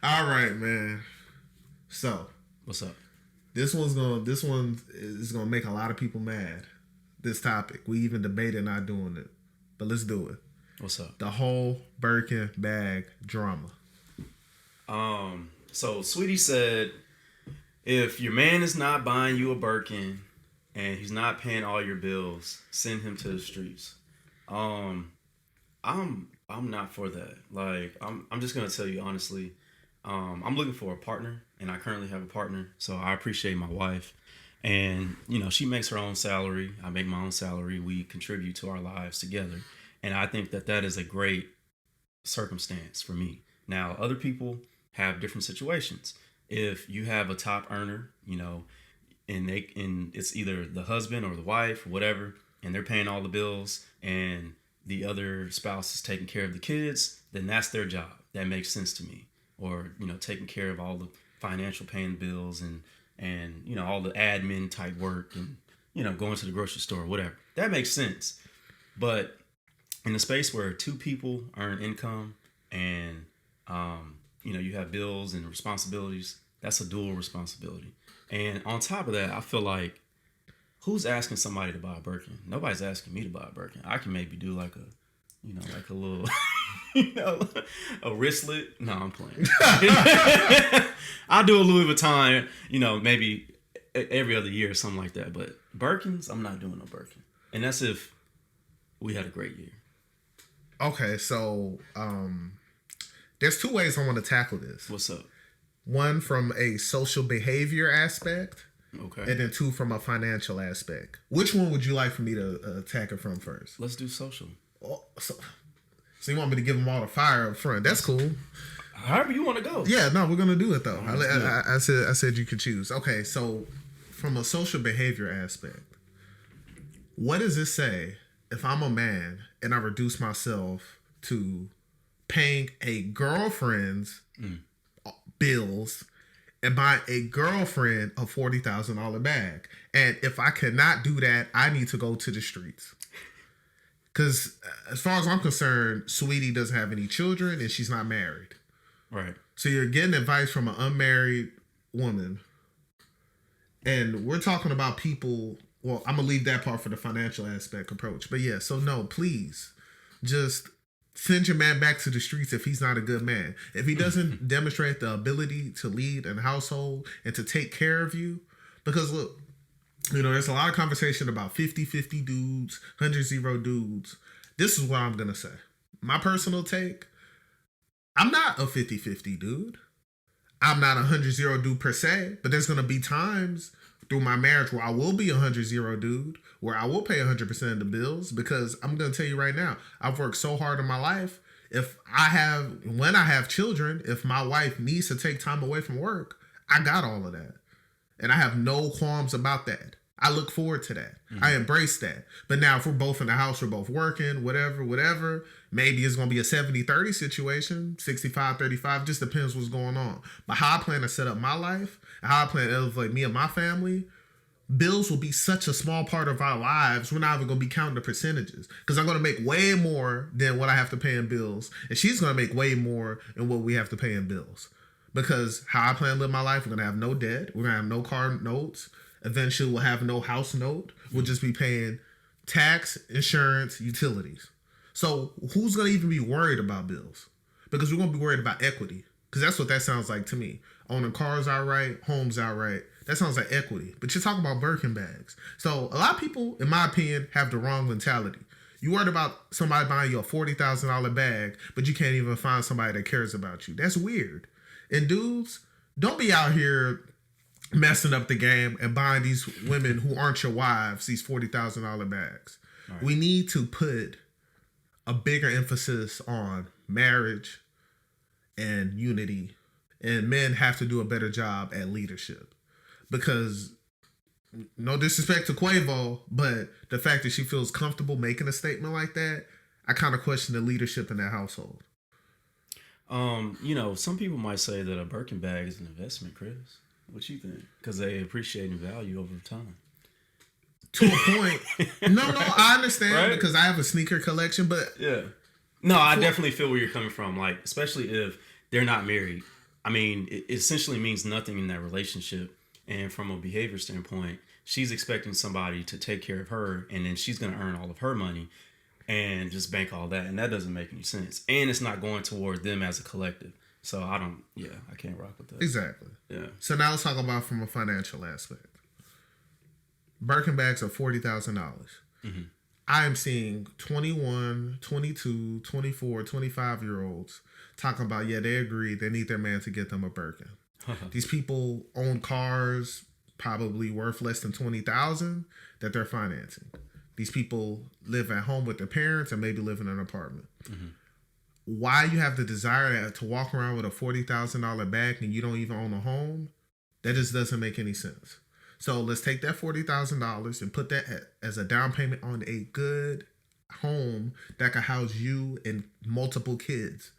All right, man. So What's up? this one is gonna make a lot of people mad. This topic. We even debated not doing it. But let's do it. What's up? The whole Birkin bag drama. So Saweetie said, if your man is not buying you a Birkin and he's not paying all your bills, send him to the streets. I'm not for that. Like, I'm just gonna tell you honestly. I'm looking for a partner, and I currently have a partner, so I appreciate my wife. And she makes her own salary. I make my own salary. We contribute to our lives together, and I think that is a great circumstance for me. Now, other people have different situations. If you have a top earner, and it's either the husband or the wife or whatever, and they're paying all the bills, and the other spouse is taking care of the kids, then that's their job. That makes sense to me. Or taking care of all the financial paying bills and all the admin type work and going to the grocery store or whatever. That makes sense. But in a space where two people earn income and you have bills and responsibilities, that's a dual responsibility. And on top of that, I feel like, who's asking somebody to buy a Birkin? Nobody's asking me to buy a Birkin. I can maybe do like a little a wristlet. No, I'm playing. I'll do a Louis Vuitton, maybe every other year or something like that. But Birkins, I'm not doing no Birkin. And that's if we had a great year. Okay, so there's two ways I want to tackle this. What's up? One from a social behavior aspect. Okay. And then two from a financial aspect. Which one would you like for me to attack it from first? Let's do social. Oh, so you want me to give them all the fire up front? That's cool. However you want to go. Yeah, no, we're gonna do it though. I said you could choose. Okay, so from a social behavior aspect, what does it say if I'm a man and I reduce myself to paying a girlfriend's bills and buying a girlfriend a $40,000 bag? And if I cannot do that, I need to go to the streets. Because as far as I'm concerned, Saweetie doesn't have any children and she's not married. Right. So you're getting advice from an unmarried woman. And we're talking about people. Well, I'm going to leave that part for the financial aspect approach. But yeah, so no, please just send your man back to the streets if he's not a good man. If he doesn't demonstrate the ability to lead a household and to take care of you. Because look, there's a lot of conversation about 50-50 dudes, 100-0 dudes. This is what I'm going to say. My personal take, I'm not a 50-50 dude. I'm not a 100-0 dude per se, but there's going to be times through my marriage where I will be a 100-0 dude, where I will pay 100% of the bills, because I'm going to tell you right now, I've worked so hard in my life. When I have children, if my wife needs to take time away from work, I got all of that. And I have no qualms about that. I look forward to that. Mm-hmm. I embrace that. But now if we're both in the house, we're both working, whatever, maybe it's going to be a 70-30 situation, 65-35, just depends what's going on. But how I plan to set up my life, and how I plan to elevate me and my family, bills will be such a small part of our lives, we're not even going to be counting the percentages. Because I'm going to make way more than what I have to pay in bills. And she's going to make way more than what we have to pay in bills. Because how I plan to live my life, we're going to have no debt. We're going to have no car notes. Eventually, we'll have no house note. We'll just be paying tax, insurance, utilities. So who's going to even be worried about bills? Because we're going to be worried about equity. Because that's what that sounds like to me. Owning cars outright, homes outright. That sounds like equity. But you're talking about Birkin bags. So a lot of people, in my opinion, have the wrong mentality. You worried about somebody buying you a $40,000 bag, but you can't even find somebody that cares about you. That's weird. And dudes, don't be out here messing up the game and buying these women who aren't your wives these $40,000 bags. Right. We need to put a bigger emphasis on marriage and unity, and men have to do a better job at leadership. Because, no disrespect to Quavo, but the fact that she feels comfortable making a statement like that, I kind of question the leadership in that household. Some people might say that a Birkin bag is an investment, Chris. What you think? Because they appreciate in value over time. To a point. No, I understand, right? Because I have a sneaker collection, but yeah. No, I definitely feel where you're coming from. Like, especially if they're not married. I mean, it essentially means nothing in that relationship. And from a behavior standpoint, she's expecting somebody to take care of her, and then she's going to earn all of her money and just bank all that. And that doesn't make any sense. And it's not going toward them as a collective. So I can't rock with that. Exactly. Yeah. So now let's talk about from a financial aspect. Birkin bags are $40,000. Mm-hmm. I am seeing 21, 22, 24, 25-year-olds talking about, they agree they need their man to get them a Birkin. These people own cars probably worth less than $20,000 that they're financing. These people live at home with their parents and maybe live in an apartment. Mm-hmm. Why you have the desire to walk around with a $40,000 bag and you don't even own a home, that just doesn't make any sense. So let's take that $40,000 and put that as a down payment on a good home that can house you and multiple kids.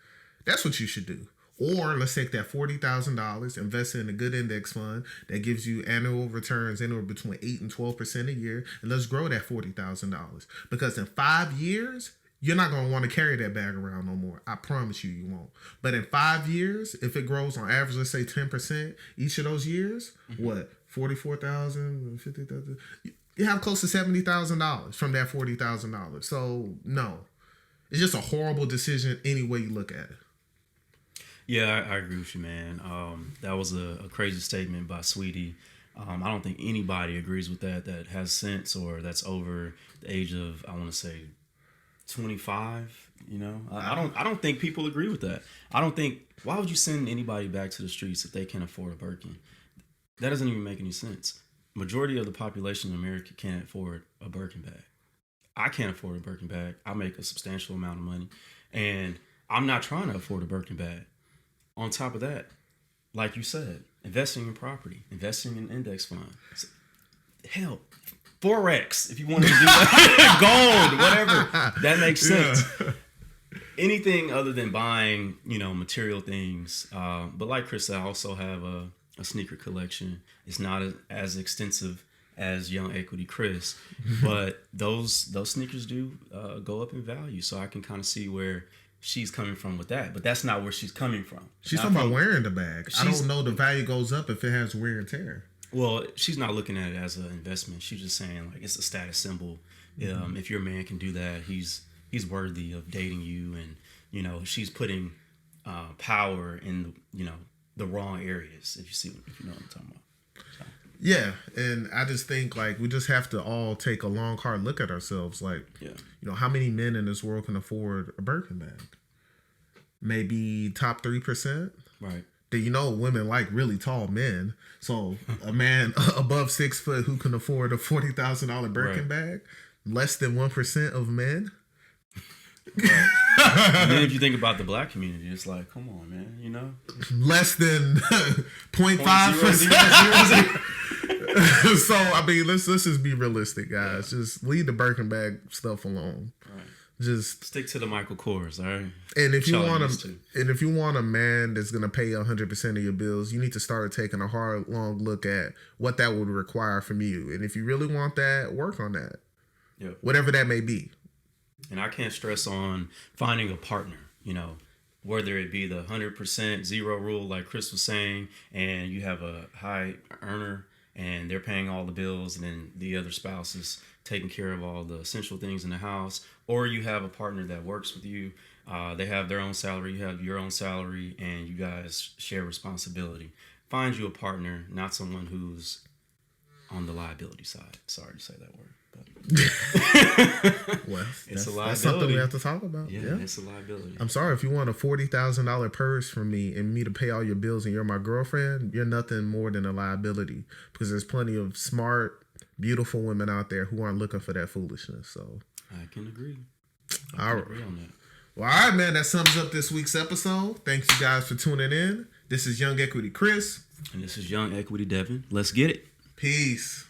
That's what you should do. Or let's take that $40,000, invest it in a good index fund that gives you annual returns anywhere between 8 and 12% a year, and let's grow that $40,000. Because in 5 years, you're not going to want to carry that bag around no more. I promise you, you won't. But in 5 years, if it grows on average, let's say 10% each of those years, what? 44,000, 50,000. You have close to $70,000 from that $40,000. So no, it's just a horrible decision any way you look at it. Yeah, I agree with you, man. That was a crazy statement by Saweetie. I don't think anybody agrees with that has sense or that's over the age of, I want to say, 25. You know, I don't think people agree with that. I don't think. Why would you send anybody back to the streets if they can't afford a Birkin? That doesn't even make any sense. Majority of the population in America can't afford a Birkin bag. I can't afford a Birkin bag. I make a substantial amount of money, and I'm not trying to afford a Birkin bag. On top of that, like you said, investing in property, investing in index funds. Hell, Forex, if you want to do that. Gold, whatever. That makes sense. Yeah. Anything other than buying, material things. But like Chris said, I also have a sneaker collection. It's not as extensive as Young Equity Chris, but those sneakers do go up in value. So I can kind of see where she's coming from with that, but that's not where she's coming from. She's talking about wearing the bag. I don't know the value goes up if it has wear and tear. Well, she's not looking at it as an investment. She's just saying like it's a status symbol. If your man can do that, he's worthy of dating you, and she's putting power in the wrong areas. If you know what I'm talking about. So. Yeah, and I just think like we just have to all take a long, hard look at ourselves. Like, how many men in this world can afford a Birkin bag? Maybe top 3%. Right. Women like really tall men. So a man above 6 foot who can afford a $40,000 Birkin bag, less than 1% of men. Right. And then if you think about the black community, it's like, come on, man, less than 0.5%. So I mean, let's just be realistic, guys. Yeah. Just leave the Birkin bag stuff alone. Right. Just stick to the Michael Kors, all right? And if you want a man that's gonna pay 100% of your bills, you need to start taking a hard, long look at what that would require from you. And if you really want that, work on that. Yeah. Whatever that may be. And I can't stress on finding a partner, whether it be the 100% zero rule, like Chris was saying, and you have a high earner and they're paying all the bills, and then the other spouse is taking care of all the essential things in the house, or you have a partner that works with you. They have their own salary, you have your own salary, and you guys share responsibility. Find you a partner, not someone who's on the liability side. Sorry to say that word. Well, it's a liability. That's something we have to talk about. Yeah, it's a liability. I'm sorry if you want a $40,000 purse from me and me to pay all your bills and you're my girlfriend, you're nothing more than a liability, because there's plenty of smart, beautiful women out there who aren't looking for that foolishness. So I can agree. I can agree on that. Well, all right, man. That sums up this week's episode. Thanks you guys for tuning in. This is Young Equity Chris. And this is Young Equity Devin. Let's get it. Peace.